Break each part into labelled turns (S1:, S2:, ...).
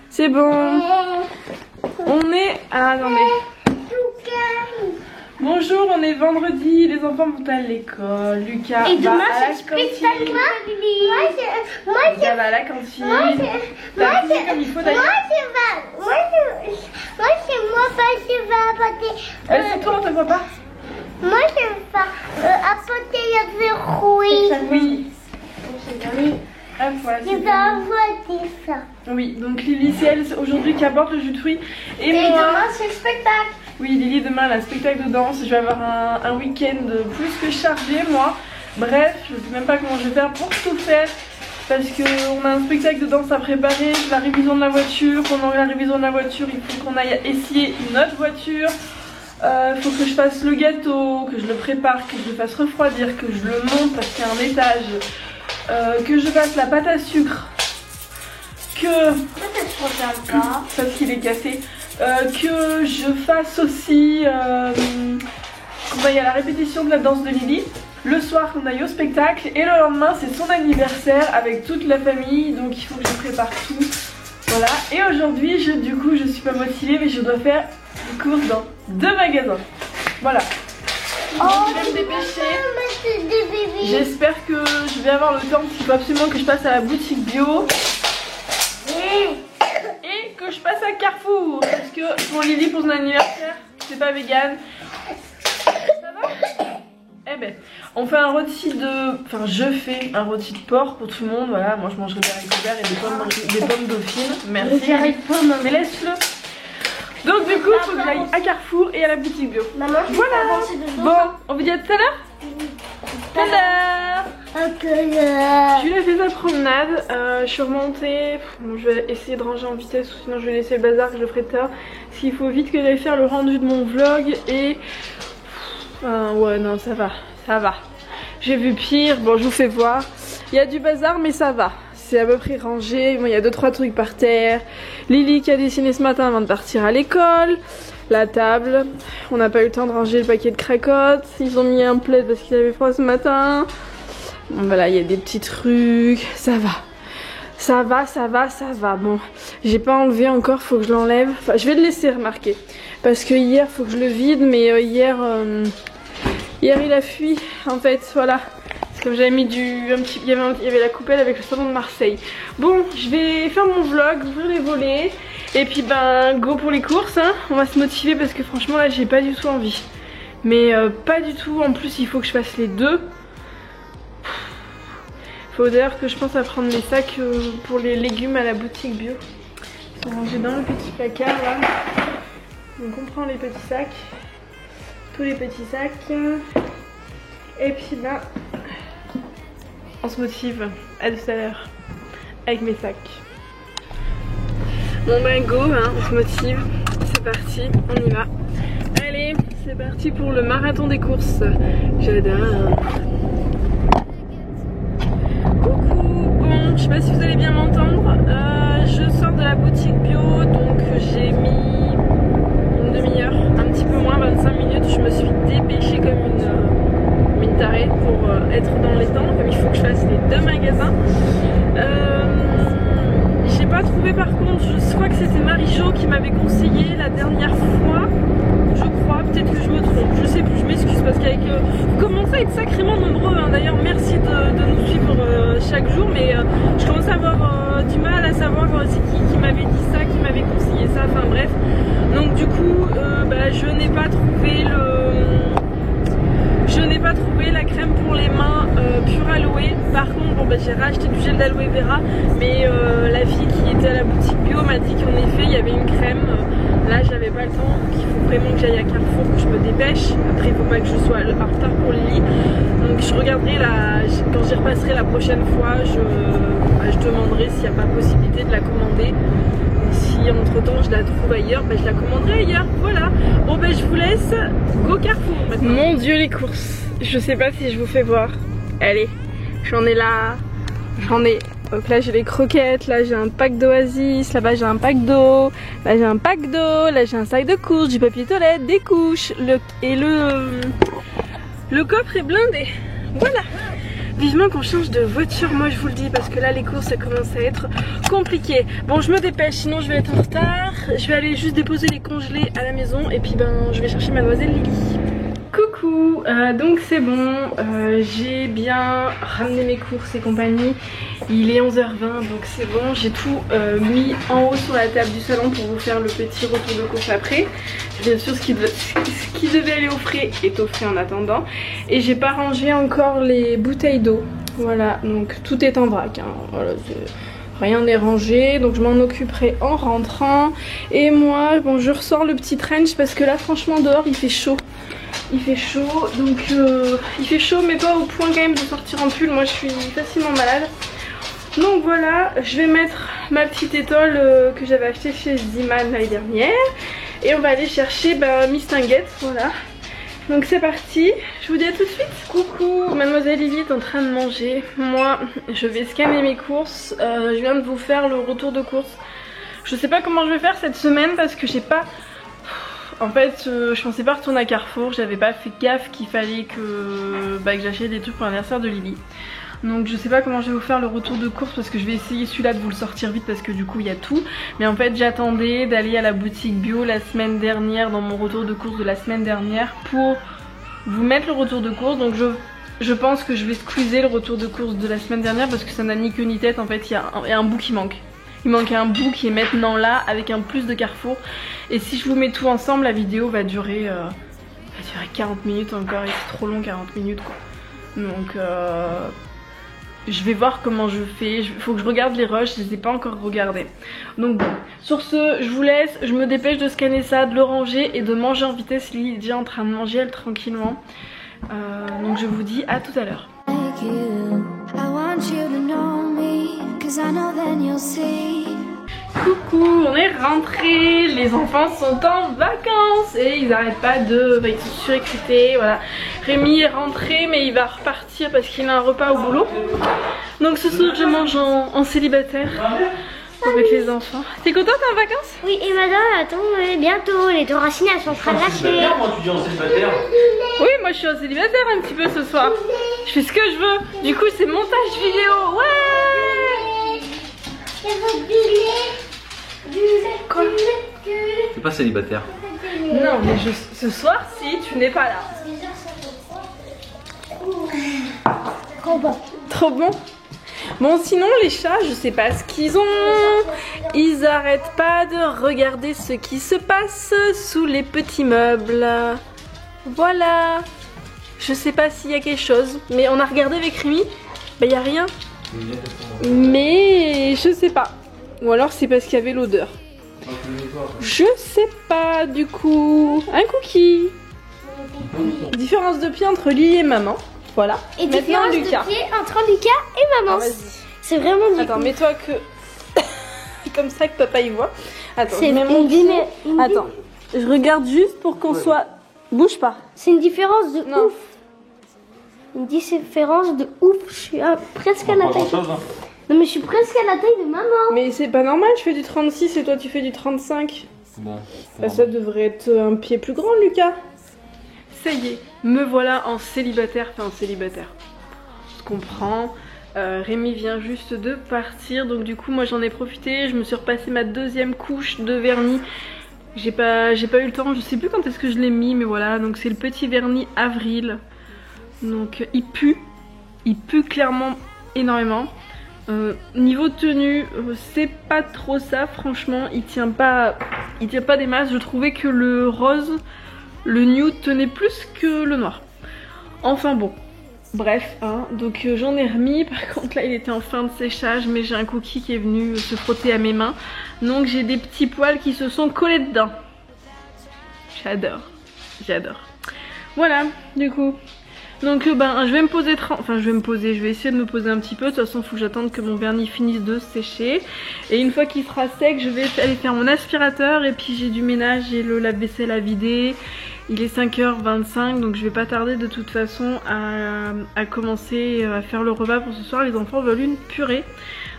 S1: C'est bon. On est... Ah, attendez. Bonjour, on est vendredi, les enfants vont à l'école. Lucas
S2: et demain,
S1: va à la cantine. Lucas va à la cantine. T'as cuisiné comme il faut d'ailleurs. C'est toi, on te voit pas.
S2: Moi, je vais faire apporter le fruit.
S1: Oui. Hop, voilà,
S2: Je vais apporter ça.
S1: oui, donc Lily, c'est elle aujourd'hui qui apporte le jus de fruits. Et moi,
S2: demain, c'est le spectacle.
S1: oui, Lily, demain, elle a un spectacle de danse. Je vais avoir un week-end plus que chargé, moi. Bref, je ne sais même pas comment je vais faire pour tout faire. Parce qu'on a un spectacle de danse à préparer, la révision de la voiture. Pendant la révision de la voiture, il faut qu'on aille essayer une autre voiture. Il faut que je fasse le gâteau, que je le prépare, que je le fasse refroidir, que je le monte parce qu'il y a un étage. Que je fasse la pâte à sucre. Parce qu'il est cassé. Que je fasse aussi qu'on aille à la répétition de la danse de Lily. Le soir qu'on aille au spectacle. Et le lendemain c'est son anniversaire avec toute la famille. Donc il faut que je prépare tout. Voilà. Et aujourd'hui du coup je suis pas motivée, mais je dois faire des courses dans 2 magasins. Voilà. Donc, je vais me dépêcher. J'espère que je vais avoir le temps parce qu'il faut absolument que je passe à la boutique bio. Et que je passe à Carrefour. Parce que pour Lily, pour son anniversaire, c'est pas vegan. Ça va? Eh ben, on fait un rôti de... Enfin, je fais un rôti de porc pour tout le monde. Voilà, moi je mangerai des haricots verts et des pommes dauphines. Merci. Mais laisse-le. Donc du coup, il faut que j'aille à Carrefour et à la boutique bio.
S2: Maman,
S1: voilà. Bon, on vous dit à tout à l'heure. Tout à l'heure. Je lui ai fait sa promenade, je suis remontée, bon, je vais essayer de ranger en vitesse ou sinon je vais laisser le bazar, je le ferai tard. Parce qu'il faut vite que j'aille faire le rendu de mon vlog et... ouais non ça va. J'ai vu pire, bon je vous fais voir. Il y a du bazar mais ça va, c'est à peu près rangé, bon, il y a 2-3 trucs par terre. Lily qui a dessiné ce matin avant de partir à l'école. La table, on n'a pas eu le temps de ranger le paquet de cracottes. Ils ont mis un plaid parce qu'il avait froid ce matin. Bon, voilà, il y a des petits trucs. Ça va. Bon, j'ai pas enlevé encore, faut que je l'enlève. Enfin, je vais le laisser remarquer. Parce que hier, faut que je le vide. Mais hier il a fui. En fait, voilà. C'est comme j'avais mis il y avait la coupelle avec le salon de Marseille. Bon, je vais faire mon vlog, ouvrir les volets. Et puis ben go pour les courses hein. On va se motiver parce que franchement là j'ai pas du tout envie. Mais pas du tout, en plus il faut que je fasse les deux. Faut d'ailleurs que je pense à prendre mes sacs pour les légumes à la boutique bio. Ils sont rangés dans le petit placard là. Donc on prend les petits sacs. Tous les petits sacs. Et puis ben on se motive. À tout à l'heure. Avec mes sacs. Bon ben go, hein, on se motive, c'est parti, on y va. Allez, c'est parti pour le marathon des courses. J'adore. Coucou, bon, je sais pas si vous allez bien m'entendre. Je sors de la boutique bio, donc j'ai mis une demi-heure, un petit peu moins, 25 minutes. Je me suis dépêchée comme une tarée pour être dans les temps, comme il faut que je fasse les 2 magasins. J'ai pas trouvé par contre, je crois que c'était Marie-Jo qui m'avait conseillé la dernière fois, je crois, peut-être que je me trompe, je sais plus, je m'excuse parce qu'avec vous commencez à être sacrément nombreux hein. D'ailleurs merci de nous suivre chaque jour, mais je commence à avoir du mal à savoir c'est qui m'avait dit ça, qui m'avait conseillé ça, enfin bref. Donc du coup je n'ai pas trouvé la crème pour les mains pure aloe. Par contre bon, j'ai racheté du gel d'aloe vera, mais la fille qui était à la boutique bio m'a dit qu'en effet il y avait une crème. Là j'avais pas le temps, donc il faut vraiment que j'aille à Carrefour, que je me dépêche. Après il faut pas que je sois en retard pour Lily. Donc je regarderai quand j'y repasserai la prochaine fois, je demanderai s'il n'y a pas possibilité de la commander. Si entre temps je la trouve ailleurs, je la commanderai ailleurs. Voilà. Bon je vous laisse. Go Carrefour maintenant. Mon dieu les courses. Je sais pas si je vous fais voir. Allez, j'en ai là. Donc là j'ai les croquettes, là j'ai un pack d'Oasis, là-bas j'ai un pack d'eau, là j'ai un pack d'eau, là j'ai un sac de courses, du papier toilette, des couches, le coffre est blindé. Voilà. Vivement qu'on change de voiture, moi je vous le dis, parce que là les courses ça commence à être compliqué. Bon, je me dépêche, sinon je vais être en retard. Je vais aller juste déposer les congelés à la maison et puis ben je vais chercher mademoiselle Lily. Coucou, donc c'est bon, j'ai bien ramené mes courses et compagnie. Il est 11h20 donc c'est bon, j'ai tout mis en haut sur la table du salon pour vous faire le petit retour de course après. Bien sûr ce qui devait aller au frais est au frais en attendant. Et j'ai pas rangé encore les bouteilles d'eau. Voilà, donc tout est en vrac, hein. Voilà, rien n'est rangé, donc je m'en occuperai en rentrant. Et moi, bon, je ressors le petit trench parce que là franchement dehors il fait chaud. Il fait chaud, donc il fait chaud mais pas au point quand même de sortir en pull. Moi je suis facilement malade. Donc voilà, je vais mettre ma petite étole que j'avais achetée chez Ziman l'année dernière. Et on va aller chercher Miss Tinguette, voilà. Donc c'est parti, je vous dis à tout de suite. Coucou, mademoiselle Lily est en train de manger. Moi je vais scanner mes courses. Je viens de vous faire le retour de course. Je sais pas comment je vais faire cette semaine parce que j'ai pas... En fait je pensais pas retourner à Carrefour. J'avais pas fait gaffe qu'il fallait que j'achète des trucs pour l'anniversaire de Lily. Donc je sais pas comment je vais vous faire le retour de course parce que je vais essayer celui-là de vous le sortir vite parce que du coup il y a tout. Mais en fait j'attendais d'aller à la boutique bio la semaine dernière, dans mon retour de course de la semaine dernière, pour vous mettre le retour de course. Donc je pense que je vais squeezer le retour de course de la semaine dernière parce que ça n'a ni queue ni tête. En fait il y a un bout qui manque. Il manque un bout qui est maintenant là avec un plus de Carrefour. Et si je vous mets tout ensemble, la vidéo va durer 40 minutes encore et c'est trop long 40 minutes quoi. Donc je vais voir comment je fais, il faut que je regarde les rushs, je les ai pas encore regardés. Donc bon, sur ce, je vous laisse, je me dépêche de scanner ça, de le ranger et de manger en vitesse. Lily est déjà en train de manger elle tranquillement. Donc je vous dis à tout à l'heure. Coucou, on est rentrés, les enfants sont en vacances et ils arrêtent pas de... ils sont surexcités, voilà. Rémi est rentré mais il va repartir parce qu'il a un repas au boulot. Donc ce soir je mange en célibataire avec les enfants. T'es contente en vacances?
S2: Oui, et madame, attends, bientôt, les deux racines elles sont en train de lâcher.
S3: Quand tu dis en célibataire?
S1: Oui, moi je suis en célibataire un petit peu ce soir. Je fais ce que je veux, du coup c'est montage vidéo, ouais. Quoi?
S3: C'est pas célibataire.
S1: Non mais ce soir si tu n'es pas là.
S2: Trop bon.
S1: Trop bon. Bon sinon les chats je sais pas ce qu'ils ont. Ils arrêtent pas de regarder ce qui se passe sous les petits meubles. Voilà. Je sais pas s'il y a quelque chose. Mais on a regardé avec Rémi. Il y a rien. Mais je sais pas. Ou alors c'est parce qu'il y avait l'odeur. Je sais pas du coup. Un cookie. Différence de pied entre Lily et maman. Voilà.
S2: Et
S1: maintenant
S2: différence
S1: Lucas.
S2: de pied entre Lucas et maman. C'est vraiment du
S1: Attends, mets-toi que... comme ça que papa y voit. Attends,
S2: c'est
S1: je mets mon pied. Attends, je regarde juste pour qu'on soit... Bouge pas.
S2: C'est une différence de
S1: Non.
S2: ouf. Une différence de ouf. Je suis presque à la taille. Non mais je suis presque à la taille de maman.
S1: Mais c'est pas normal, je fais du 36 et toi tu fais du 35.
S3: Bon.
S1: Ça devrait être un pied plus grand, Lucas. Ça y est, me voilà en célibataire. Enfin, en célibataire. Je comprends. Rémi vient juste de partir. Donc du coup, moi j'en ai profité. Je me suis repassé ma deuxième couche de vernis. J'ai pas eu le temps. Je sais plus quand est-ce que je l'ai mis. Mais voilà, donc c'est le petit vernis Avril. Donc il pue. Il pue clairement énormément. Niveau tenue, c'est pas trop ça, franchement, il tient pas des masses. Je trouvais que le rose, le nude tenait plus que le noir. Enfin bon, bref, hein, donc j'en ai remis. Par contre là il était en fin de séchage, mais j'ai un cookie qui est venu se frotter à mes mains. Donc j'ai des petits poils qui se sont collés dedans. J'adore, j'adore. Voilà, du coup... Donc je vais me poser, je vais essayer de me poser un petit peu. De toute façon il faut que j'attende que mon vernis finisse de sécher. Et une fois qu'il sera sec, je vais aller faire mon aspirateur. Et puis j'ai du ménage, j'ai le lave-vaisselle à vider. Il est 5h25 donc je vais pas tarder de toute façon à commencer à faire le repas pour ce soir. Les enfants veulent une purée.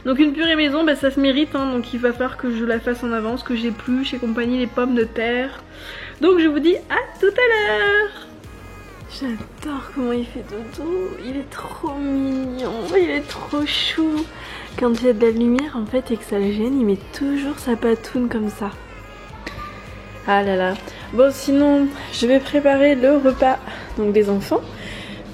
S1: Donc une purée maison, ça se mérite hein, donc il va falloir que je la fasse en avance, que j'épluche et compagnie les pommes de terre. Donc je vous dis à tout à l'heure. J'adore comment il fait dodo, il est trop mignon, il est trop chou. Quand il y a de la lumière en fait et que ça le gêne, il met toujours sa patoune comme ça. Ah là là. Bon sinon, je vais préparer le repas donc des enfants.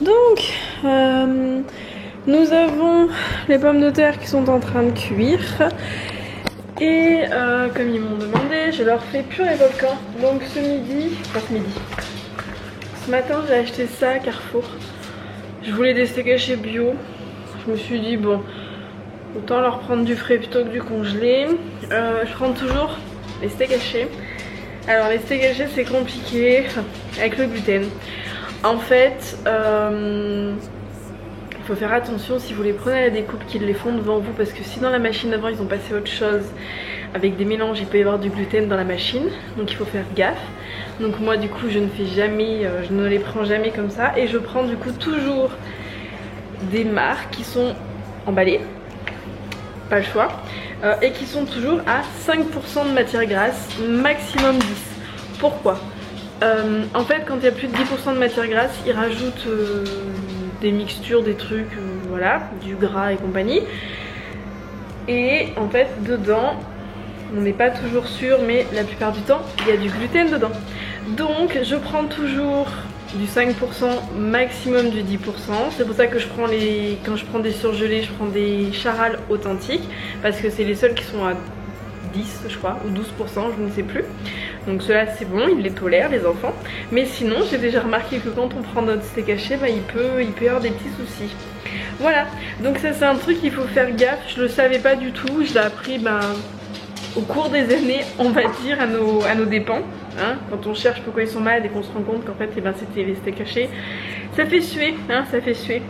S1: Donc, nous avons les pommes de terre qui sont en train de cuire. Et comme ils m'ont demandé, je leur fais purée volcan. Donc ce matin j'ai acheté ça à Carrefour. Je voulais des steaks hachés bio. Je me suis dit bon, autant leur prendre du frais plutôt que du congelé. Je prends toujours les steaks hachés. Alors les steaks hachés c'est compliqué avec le gluten. En fait, il faut faire attention si vous les prenez à la découpe qu'ils les font devant vous, parce que si dans la machine avant ils ont passé autre chose avec des mélanges, il peut y avoir du gluten dans la machine, donc il faut faire gaffe. Donc moi du coup je ne fais jamais, je ne les prends jamais comme ça, et je prends du coup toujours des marques qui sont emballées, pas le choix, et qui sont toujours à 5% de matière grasse, maximum 10. Pourquoi ? En fait quand il y a plus de 10% de matière grasse, ils rajoutent des mixtures, des trucs, voilà, du gras et compagnie. Et en fait dedans, on n'est pas toujours sûr, mais la plupart du temps, il y a du gluten dedans. Donc je prends toujours du 5%, maximum du 10%. C'est pour ça que je prends quand je prends des surgelés, je prends des Charal authentiques, parce que c'est les seuls qui sont à 10 je crois, ou 12%, je ne sais plus. Donc ceux-là c'est bon, ils les tolèrent les enfants. Mais sinon j'ai déjà remarqué que quand on prend notre steak haché, bah, il peut y avoir des petits soucis. Voilà, donc ça c'est un truc qu'il faut faire gaffe. Je le savais pas du tout, je l'ai appris au cours des années, on va dire, à nos dépens. Hein, quand on cherche pourquoi ils sont malades et qu'on se rend compte qu'en fait c'était les steaks hachés, ça fait suer, hein, ça fait suer.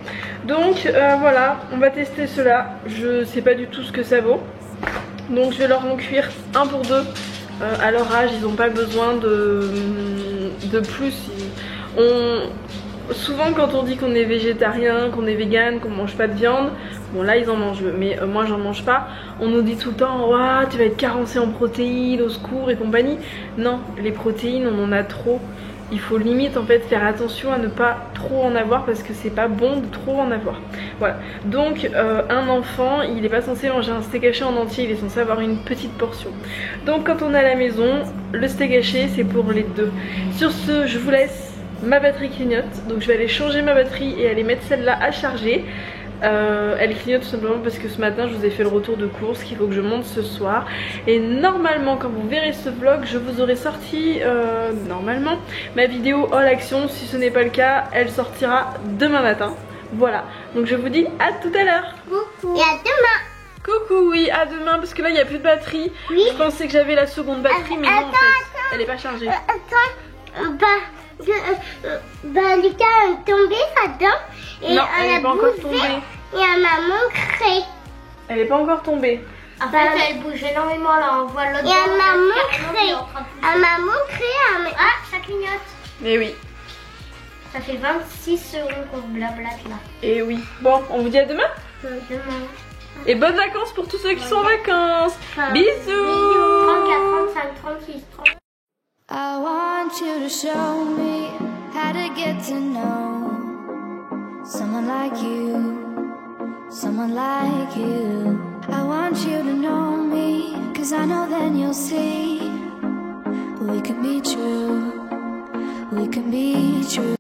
S1: Donc voilà, on va tester cela. Je sais pas du tout ce que ça vaut. Donc je vais leur en cuire un pour deux. À leur âge, ils n'ont pas besoin de plus. Souvent quand on dit qu'on est végétarien, qu'on est vegan, qu'on mange pas de viande, bon là ils en mangent, mais moi j'en mange pas. On nous dit tout le temps, ouah, tu vas être carencé en protéines, au secours et compagnie. Non, les protéines on en a trop. Il faut limite en fait faire attention à ne pas trop en avoir, parce que c'est pas bon de trop en avoir. Voilà, donc un enfant il n'est pas censé manger un steak haché en entier, il est censé avoir une petite portion. Donc quand on est à la maison, le steak haché c'est pour les deux. Sur ce, je vous laisse, ma batterie clignote, donc je vais aller changer ma batterie et aller mettre celle-là à charger. Elle clignote tout simplement parce que ce matin je vous ai fait le retour de course qu'il faut que je monte ce soir. Et normalement quand vous verrez ce vlog, je vous aurai sorti normalement ma vidéo All Action. Si ce n'est pas le cas, elle sortira demain matin. Voilà, donc je vous dis à tout à l'heure.
S2: Coucou. Et à demain.
S1: Coucou, oui, à demain, parce que là il n'y a plus de batterie. Oui. Je pensais que j'avais la seconde batterie, mais non en fait, elle n'est pas chargée.
S2: Lucas est tombé là-dedans. Et
S1: non, elle n'est pas encore tombée.
S2: Et elle m'a montré.
S1: Elle n'est pas encore tombée.
S2: En fait, elle bouge énormément là, on voit l'autre. Et elle m'a montré. Elle m'a montré. Ah, ça clignote.
S1: Mais oui.
S2: Ça fait 26 secondes qu'on blablate là.
S1: Et oui. Bon, on vous dit à demain.
S2: Demain.
S1: Et bonnes vacances pour tous ceux qui sont en vacances. Bisous.
S2: 34, 35, 36, 37.
S4: I want you to show me how to get to know someone like you, someone like you. I want you to know me, 'cause I know then you'll see we can be true, we can be true.